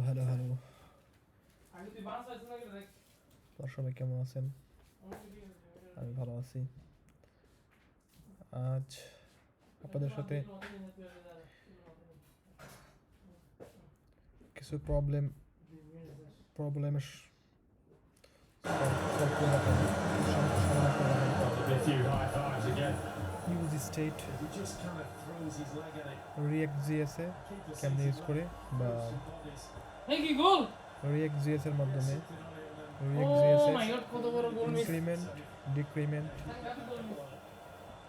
Hello আপনারা সবাই কেমন আছেন? আমি ভালো আছি। আজ আপনাদের সাথে কিছু প্রবলেমের useState Reactjs এ কেমনে ইউজ করে বা Reactjs এর মাধ্যমে Reactjs increment decrement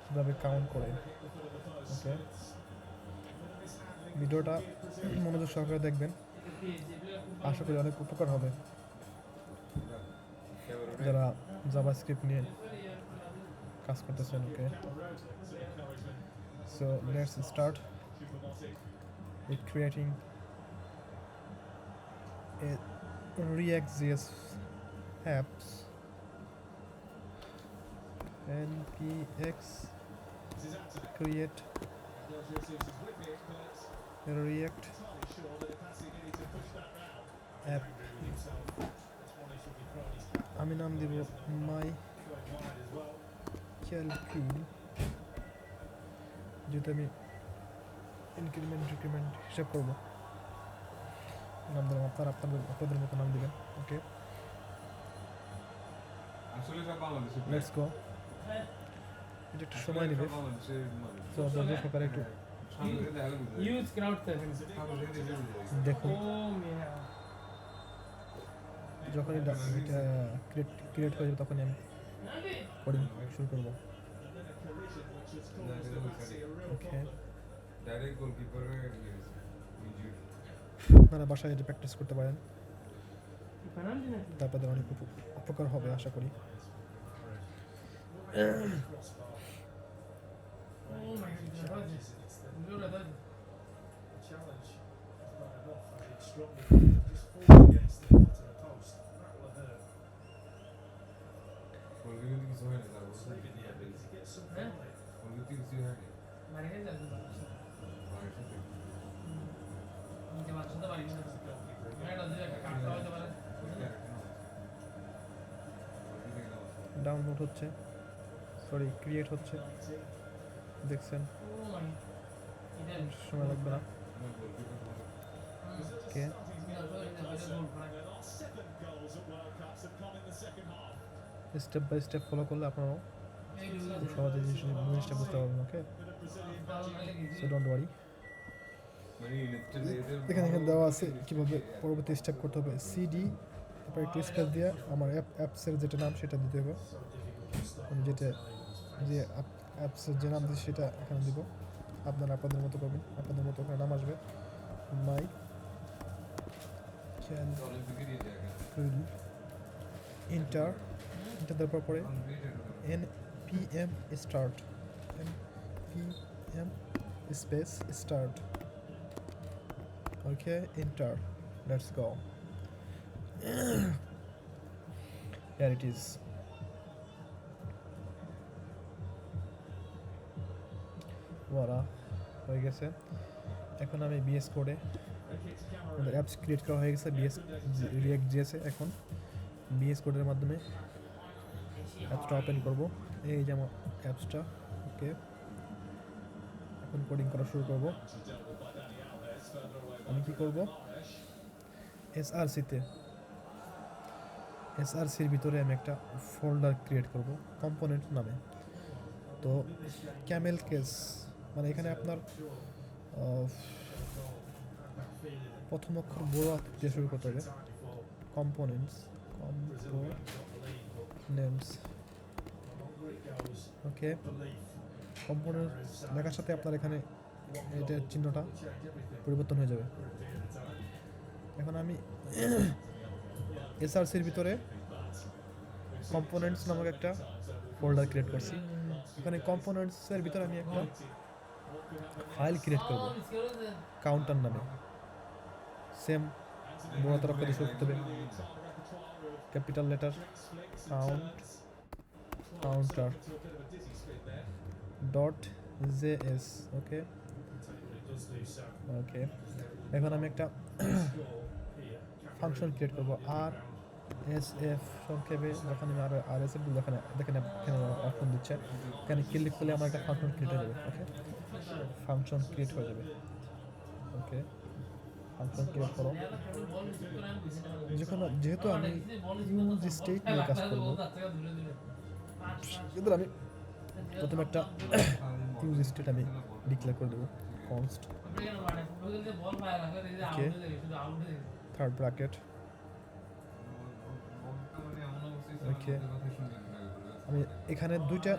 কিভাবে কাউন্ট করে। ওকে, ভিডিওটা মনোযোগ সহকারে দেখবেন, আশা করি অনেক উপকার হবে যারা জাভাস্ক্রিপ্ট নিয়ে কাজ করতেছেন। ওকে, so let's start with creating a Reactjs apps. npx create a React app. আমি নাম দিব my calcul, যেটা আমি ইনক্রিমেন্ট ডিক্রিমেন্ট হিসাব করবো। নাম দিলাম, আপনাদের মতো নাম দিবেন। ওকে, লেটস গো। এটা একটু সময় নেবে, তো ধৈর্য সহকারে একটু দেখুন। যখন এটা ক্রিয়েট হয়ে যাবে তখনই আমি কোডিং শুরু করবো। ওকে, আপনারা বাসায় এটা প্র্যাকটিস করতে পারেন, তারপরে অনেক উপকার হবে আশা করি। ডাউনলোড হচ্ছে, সরি ক্রিয়েট হচ্ছে, দেখছেন সময় লাগবে না। ওকে, স্টেপ বাই স্টেপ ফলো করলে আপনারাও খুব সহজে জিনিসটা বুঝতে পারবেন। ওকে, সো ডোন্ট ওয়ারি। এখানে দেওয়া আছে কীভাবে পরবর্তী স্টেপ করতে হবে। সিডি, তারপর একটু স্পেস দিয়ে আমার অ্যাপসের যেটা নাম সেটা দিতে হবে। আমি যে অ্যাপসের যে নাম দিচ্ছি সেটা এখানে দিব। আপনারা আপনাদের মতো করবেন, আপনাদের মতো ওখানে নাম আসবে। মাই ক্যালকুল, ইন্টার দেওয়ার পরে npm start, npm space start. Okay, enter. Let's go. Here it is. Voila, হয়ে গেছে। এখন আমি বিএস কোডে আমাদের অ্যাপস ক্রিয়েট করা হয়ে গেছে বিএস Reactjs এ। এখন বিএস কোডের মাধ্যমে অ্যাপসটা ওপেন করব। এই যে আমার অ্যাপসটা। ওকে, এখন কোডিং করা শুরু করব। আমি কি করব, এসআরসির ভিতরে আমি একটা ফোল্ডার ক্রিয়েট করব কম্পোনেন্ট নামে। তো ক্যামেল কেস মানে এখানে আপনার প্রথম অক্ষর বড় দিয়ে শুরু করতে হবে। কম্পোনেন্টস, ওকে, কম্পোনেন্টস লেখার সাথে আপনার এখানে এটার চিহ্নটা পরিবর্তন হয়ে যাবে। এখন আমি এসআরসির ভিতরে কম্পোনেন্টস নামক একটা ফোল্ডার ক্রিয়েট করছি। এখানে কম্পোনেন্টসের ভিতরে আমি একটা ফাইল ক্রিয়েট করব কাউন্টার নামে। সেম বড় তরফ করে শুরু করতে হবে, ক্যাপিটাল লেটার কাউন্টার .js. ওকে, এখন আমি একটা ফাংশন ক্রিয়েট করবো আর এস এফ সংক্ষেপে, যখন আমি আর এস এফ দেখেন দেখেন এখানে অপশন দিচ্ছে, এখানে ক্লিক করলে আমার একটা ফাংশন ক্রিয়েট হয়ে যাবে। ওকে, ফাংশন ক্রিয়েট হয়ে যাবে। ওকে, ফাংশন ক্রিয়েট করো। যেহেতু আমি ইউজ স্টেট নিয়ে কাজ করবো, কিন্তু আমি প্রথমে একটা ইউজ স্টেট আমি ডিক্লেয়ার করে দেবো, কনস্ট। ওকে, থার্ড ব্র্যাকেট। ওকে, আমি এখানে দুইটা,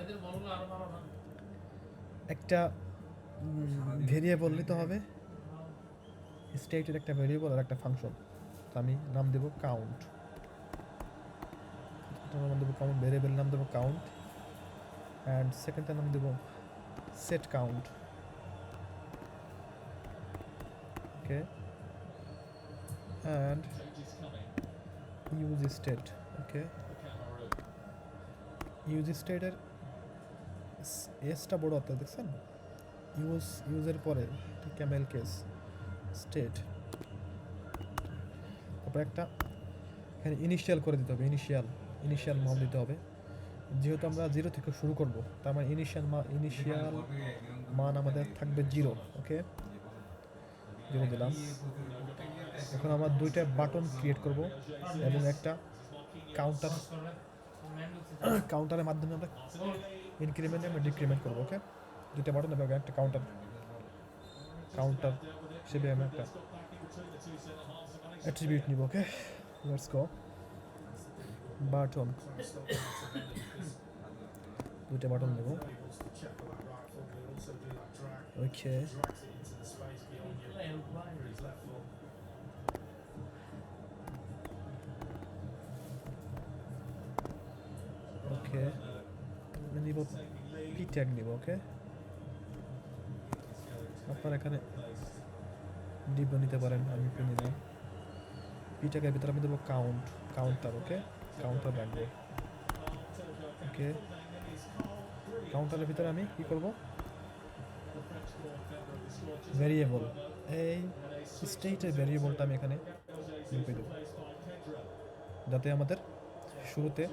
একটা ভেরিয়েবল নিতে হবে, স্টেটের একটা ভেরিয়েবল আর একটা ফাংশন। তো আমি নাম দেবো কাউন্ট, নাম দেবো কাউন্ট, ভেরিয়েবল নাম দেবো কাউন্ট, অ্যান্ড সেকেন্ডটার নাম দেবো set count. Okay, and use state. Okay, use স্টেটের এসটা বড় হাতে দেখছেন, ইউজের পরে ক্যামেল কেস স্টেট, তারপর একটা এখানে ইনিশিয়াল করে দিতে হবে, ইনিশিয়াল মান দিতে হবে। যেহেতু আমরা 0 থেকে শুরু করব, তার মানে ইনিশিয়াল মান আমাদের থাকবে 0। ওকে, 0 দিলাম। এখন আমরা দুইটা বাটন ক্রিয়েট করব এবং একটা কাউন্টারের মাধ্যমে আমরা ইনক্রিমেন্ট এবং ডিক্রিমেন্ট করবো। ওকে, দুইটা বাটন এবং একটা কাউন্টার হিসেবে আমি একটা অ্যাট্রিবিউট নিব। ওকে, লেটস গো। বাটন, দুইটা বাটন নেব। ওকে, ওকে, নিব পি ট্যাগ নিব। ওকে, আপনারা এখানে ডিব নিতে পারেন, আমি পি নিলাম। পি ট্যাগের ভিতরে আমি দেবো কাউন্টার। ওকে, কাউন্টার রাখবো। ওকে, কাউন্টারের ভিতরে আমি কি করব, ভেরিয়েবল, এই স্টেটের ভেরিয়েবলটা আমি এখানে ঢুকিয়ে দেবো, যাতে আমাদের শুরুতে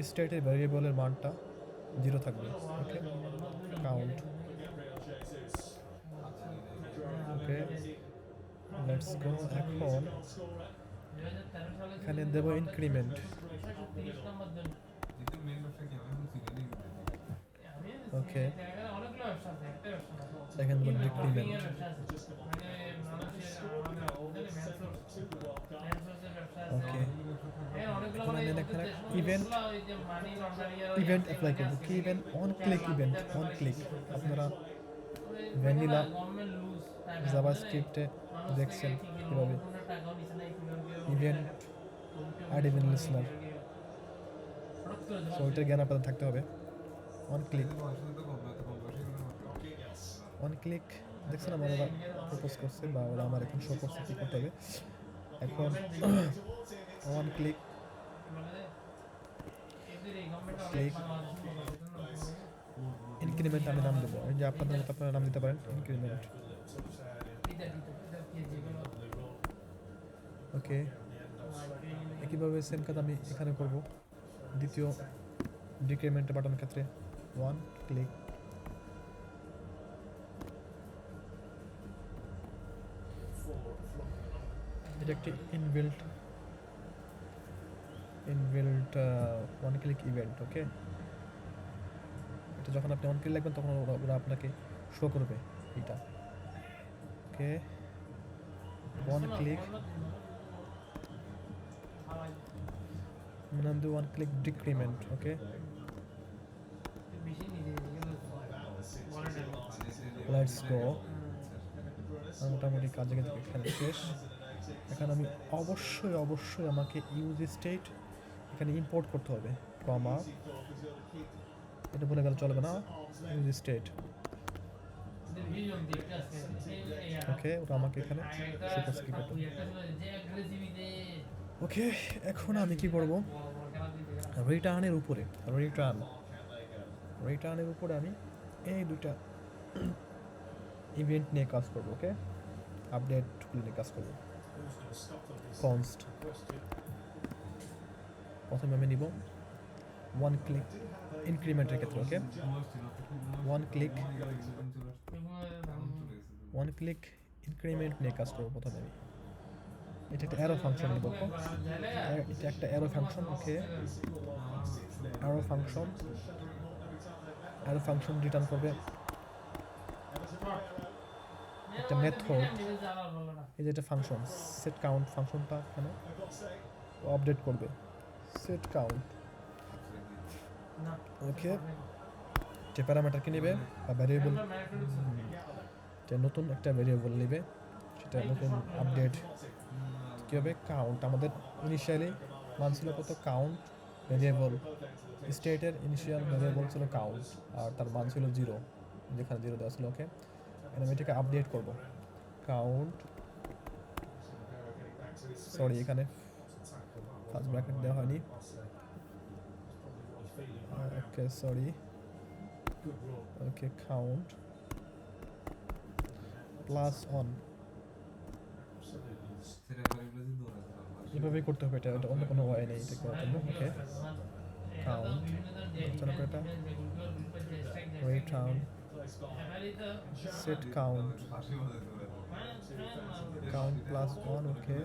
স্টেটের ভেরিয়েবলের মানটা 0 থাকবে। ওকে, কাউন্ট। Okay, let's go. এখন এখানে দেবো ইনক্রিমেন্ট। ওকে, এখানে দেবো ডিক্রিমেন্ট। ওকে, এখন আমি এখানে ইভেন্ট অ্যাপ্লাই করবো। কি event? On click event. On click আপনারা ভ্যানিলা জাভাস্ক্রিপ্টে দেখছেন কীভাবে event add event listener, so ওইটার জ্ঞান আপনাদের থাকতে হবে। অন ক্লিক দেখছেন আমার ওরা প্রপোজ করছে, বা ওরা আমার এখন শো করছে কী করতে হবে। এখন অন ক্লিক ইনক্রিমেন্ট আমি নাম দেবো, এই যে আপনাদের মতো আপনারা নাম দিতে পারেন ইনক্রিমেন্ট। ওকে, একইভাবে সেম কাজ আমি এখানে করব। দ্বিতীয় ডিক্রিমেন্ট বাটনের ক্ষেত্রে ওয়ান ক্লিক, এটা একটি ইনবিল্ট ওয়ান ক্লিক ইভেন্ট। ওকে, এটা যখন আপনি অন ক্লিক লাগবেন তখন ওরা আপনাকে শো করবে এটা। ওকে, ওয়ান ক্লিক নাম দিই one click decrement. Okay, let's go. মোটামুটি কাজ এখানে শেষ। এখানে আমি অবশ্যই আমাকে ইউজ স্টেট এখানে ইম্পোর্ট করতে হবে, কমা, এটা বলে গেলে চলবে না, ইউজ স্টেট। ওকে, ওটা আমাকে এখানে শো করছে কি করতে। ওকে, এখন আমি কি করব, রিটার্নের উপরে আমি এই দুইটা ইভেন্ট নিয়ে কাজ করব। ওকে, আপডেট নিয়ে কাজ করব। const প্রথমে আমি নিব one click ইনক্রিমেন্টের ক্ষেত্রে ওকে one click ইনক্রিমেন্ট নিয়ে কাজ করব প্রথমে আমি এটা একটা অ্যারো ফাংশন নিব এটা একটা অ্যারো ফাংশন ওকে অ্যারো ফাংশন রিটার্ন করবে একটা মেথড এই যে একটা ফাংশন সেট কাউন্ট ফাংশনটা এখানে আপডেট করবে সেট কাউন্ট ওকে যে প্যারামিটারকে নেবে বা ভ্যারিয়েবল যে নতুন একটা ভ্যারিয়েবল নেবে সেটা নতুন আপডেট কী হবে কাউন্ট আমাদের ইনিশিয়ালি মান ছিল কত কাউন্ট ভ্যারিয়েবল স্টেটের ইনিশিয়াল ভ্যারিয়েবল ছিল কাউন্ট আর তার মান ছিল 0 যেখানে 0 দেওয়া ছিল ওকে আমি এটাকে আপডেট করব কাউন্ট সরি এখানে ফার্স্ট ব্র্যাকেট দেওয়া হয়নি ওকে সরি ওকে কাউন্ট প্লাস 1 এভাবেই করতে হবে এটা অন্য কোনো ওয়ে নেই এটা করার জন্য ওকে কাউন্ট চলো এটা return set count plus 1 okay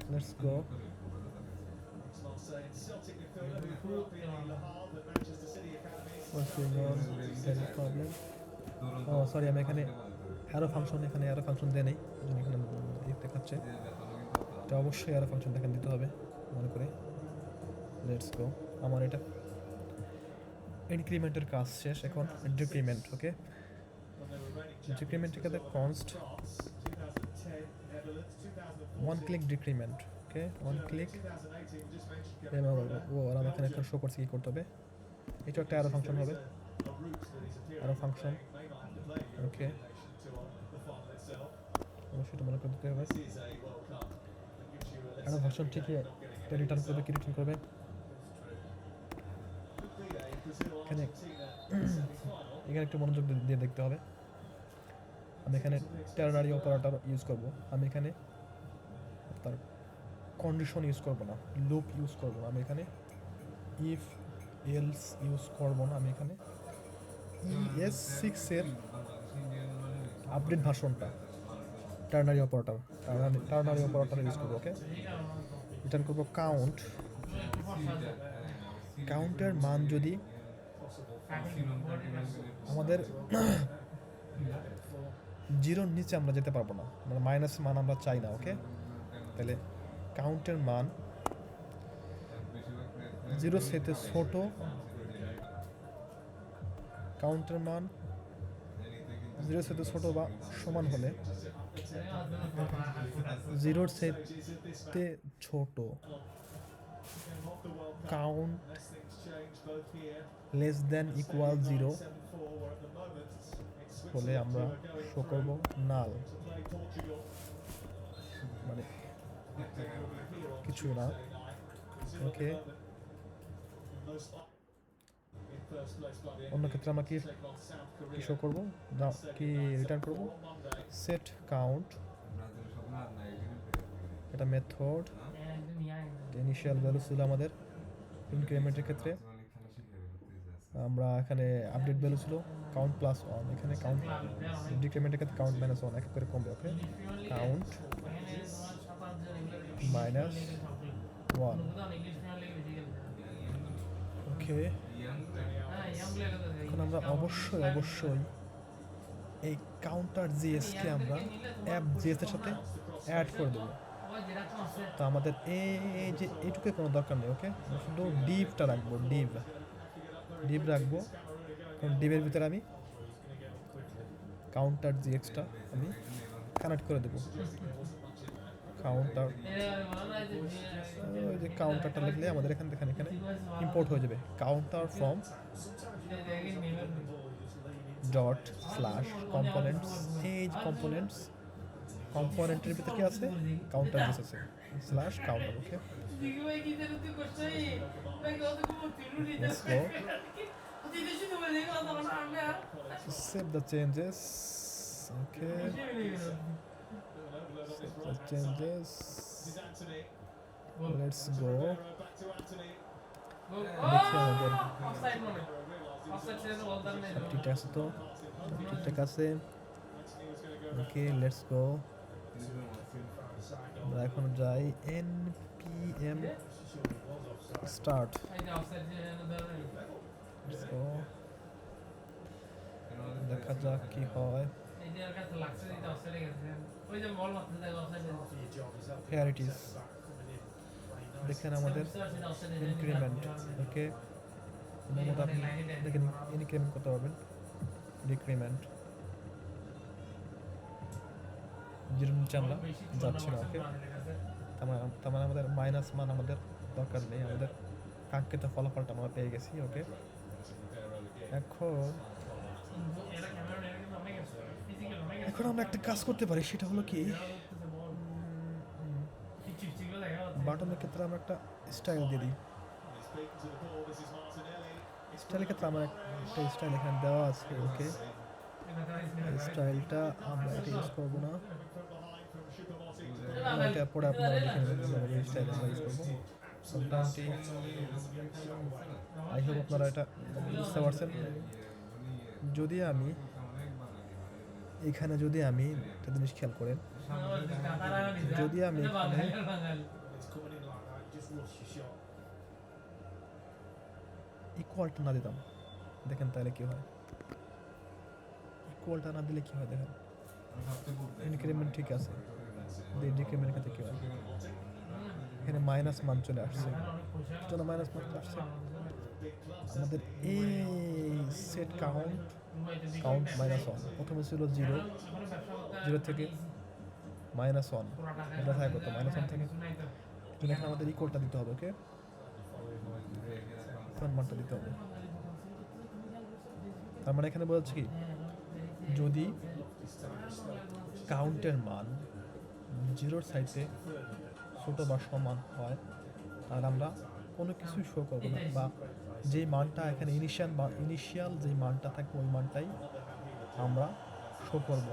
let's go what's going on there is problem oh sorry আমি এখানে অ্যারো ফাংশন দেই নাই এখানে দেখাচ্ছে এটা অবশ্যই অ্যারো ফাংশন এখানে দিতে হবে মনে করে লেটস গো আমার এটা ইনক্রিমেন্টের কাজ শেষ এখন ডিক্রিমেন্ট ওকে ডিক্রিমেন্টের ক্ষেত্রে কনস্ট one click decrement ওকে one click ও আর আমি এখানে শো করছি কি করতে হবে এটা একটা অ্যারো ফাংশন হবে অ্যারো ফাংশন ওকে সেটা মনে করতে হবে অ্যারো ফাংশন ঠিকই এটা রিটার্ন করবে কি রিটার্ন করবে এখানে একটু মনোযোগ দিয়ে দেখতে হবে আমি এখানে টেরারি অপারেটর ইউজ করব আমি এখানে তার কন্ডিশন ইউজ করব না লুপ ইউজ করব না আমি এখানে ইফ এলস ইউজ করব না আমি এখানে ES6 এর আপডেট ভার্সনটা টার্নারি অপারেটর ইউজ করব ওকে রিটার্ন করব কাউন্টের মান যদি আমাদের 0 নিচে আমরা যেতে পারবো না মানে মাইনাস মান আমরা চাই না ওকে তাহলে কাউন্টের মান 0 থেকে ছোট কাউন্টের মান 0 থেকে ছোট বা সমান হলে 0 থেকে ছোট count less than equal 0 হলে আমরা শো করব নাল মানে কিছু না ওকে অন্য ক্ষেত্রে আমরা কি শো করব কি রিটার্ন করব সেট কাউন্ট এটা মেথড ইনিশিয়াল ভ্যালু ছিল আমাদের ইনক্রিমেন্টের ক্ষেত্রে আমরা এখানে আপডেট ভ্যালু ছিল কাউন্ট প্লাস 1 এখানে কাউন্ট ডিক্রিমেন্টের ক্ষেত্রে কাউন্ট মাইনাস 1 এক করে কমবে ওকে কাউন্ট মাইনাস 1 ওকে এখন আমরা অবশ্যই এই কাউন্টার জিএস কে আমরা অ্যাপ জিএস এর সাথে অ্যাড করে দেবো তো আমাদের এই যে এইটুকু কোনো দরকার নেই ওকে শুধু ডিভটা রাখবো ডিভ রাখবো কারণ ডিভের ভিতরে আমি কাউন্টার জিএক্সটা আমি কানেক্ট করে দেবো কাউন্টার ওই যে কাউন্টারটা লিখলে আমাদের এখানে ইম্পোর্ট হয়ে যাবে counter from dot slash components এই কম্পোনেন্টের ভিতরে কি আছে কাউন্টার জিএস আছে slash counter okay let's go save the changes okay changes. Let's go. দেখি আমাদের ঠিকঠাক আছে তো, ঠিকঠাক আছে। ওকে, লেটস গো। আমরা এখন যাই npm start. Let's go. দেখা যাক কি হয়। Here it is. দেখেন আমাদের increment. ওকে, আপনি দেখেন increment করতে পারবেন, decrement জিরো নিচে আমরা যাচ্ছি না। ওকে, তার মানে আমাদের মাইনাস মান আমাদের দরকার নেই, আমাদের কাঙ্ক্ষিত ফলাফলটা আমরা পেয়ে গেছি। ওকে, এখন আমরা একটা কাজ করতে পারি, সেটা হলো কি বাটনের ক্ষেত্রে আমরা একটা স্টাইল দিয়ে দিই। স্টাইলের ক্ষেত্রে আমার একটা স্টাইল এখানে দেওয়া আছে। ওকে, স্টাইলটা আমরা এটা ইউজ করবো না, এটা পরে আপনারা দেখে নেবেন স্টাইল আমরা ইউজ করবো। মোটামুটি আই হোপ আপনারা এটা বুঝতে পারছেন। যদি আমি এখানে একটা জিনিস খেয়াল করেন, যদি আমি এখানে ইকুয়ালটা না দিতাম, দেখেন তাহলে কি হয়। ইকুয়ালটা না দিলে কি হয় দেখেন, ইনক্রিমেন্ট ঠিক আছে, ডিক্রিমেন্টের ক্ষেত্রে কি হয়, এখানে মাইনাস মান চলে আসছে। জন্য মাইনাস মান আসছে আমাদের এই সেট কাউন্ট -1, প্রথমে ছিল 0 থেকে -1, এটা থাকে কত -1 থেকে। এখানে আমাদের ইকুয়ালটা দিতে হবে। ওকে, মানটা দিতে হবে। তার মানে এখানে বলছি কি, যদি কাউন্টের মান 0-র সাইডে ছোট বা সমান হয়, তাহলে আমরা কোনো কিছু শো করবো না, বা যেই মানটা এখানে ইনিশিয়াল যেই মানটা থাকবে ওই মানটাই আমরা শো করব,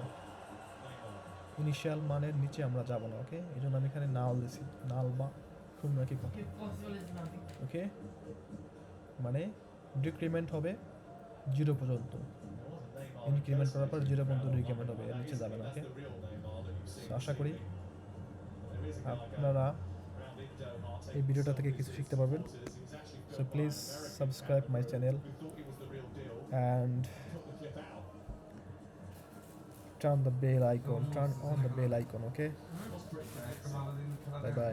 ইনিশিয়াল মানের নিচে আমরা যাব না। ওকে, এই জন্য আমি এখানে নাল দিছি, নাল বা শূন্য একই কথা। ওকে, মানে ডিক্রিমেন্ট হবে 0 পর্যন্ত, ইনক্রিমেন্ট করার পর 0 পর্যন্ত ডিক্রিমেন্ট হবে, এর নিচে যাবে না। ওকে, আশা করি আপনারা এই ভিডিওটা থেকে কিছু শিখতে পারবেন। So please subscribe my channel and turn on the bell icon. Okay, bye bye.